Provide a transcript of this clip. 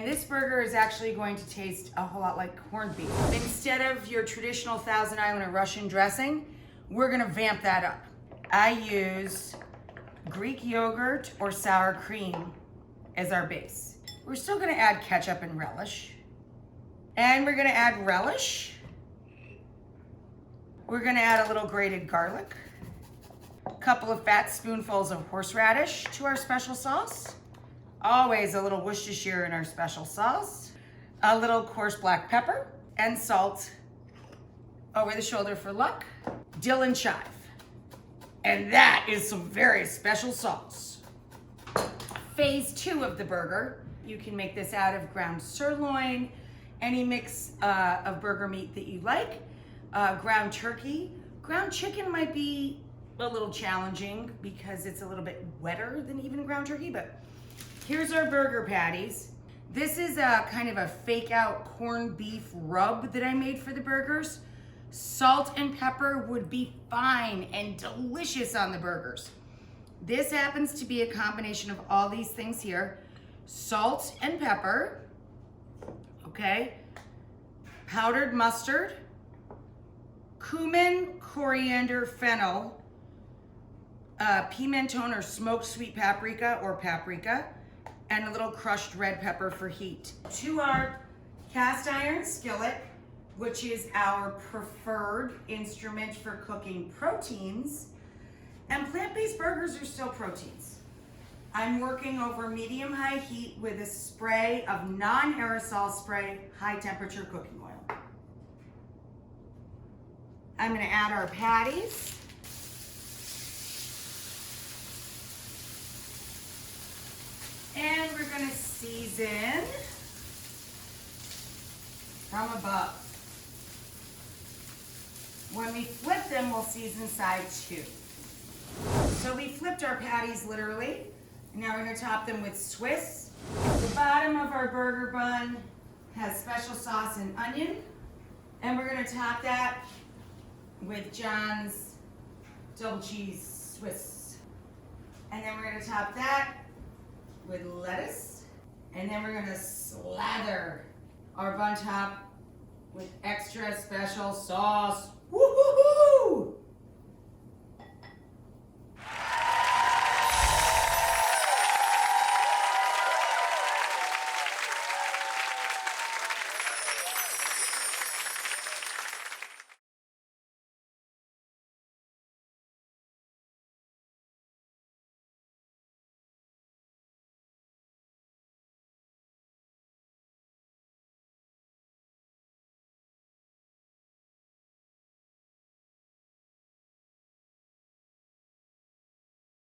This burger is actually going to taste a whole lot like corned beef. Instead of your traditional Thousand Island or Russian dressing, we're gonna vamp that up. I use Greek yogurt or sour cream as our base. We're still gonna add ketchup and relish. And we're gonna add relish. We're gonna add a little grated garlic, a couple of fat spoonfuls of horseradish to our special sauce. Always a little Worcestershire in our special sauce, a little coarse black pepper, and salt over the shoulder for luck, dill and chive. And that is some very special sauce. Phase 2 of the burger, you can make this out of ground sirloin, any mix of burger meat that you like, ground turkey. Ground chicken might be a little challenging because it's a little bit wetter than even ground turkey, but here's our burger patties. This is a kind of a fake out corned beef rub that I made for the burgers. Salt and pepper would be fine and delicious on the burgers. This happens to be a combination of all these things here. Salt and pepper, okay? Powdered mustard, cumin, coriander, fennel, pimenton or smoked sweet paprika or paprika, and a little crushed red pepper for heat. To our cast iron skillet, which is our preferred instrument for cooking proteins, and plant-based burgers are still proteins. I'm working over medium-high heat with a spray of non-aerosol spray, high-temperature cooking oil. I'm gonna add our patties. And we're gonna season from above. When we flip them, we'll season side 2. So we flipped our patties literally. And now we're gonna top them with Swiss. The bottom of our burger bun has special sauce and onion. And we're gonna top that with John's double cheese Swiss. And then we're gonna top that with lettuce, and then we're gonna slather our bun top with extra special sauce. Woo-hoo!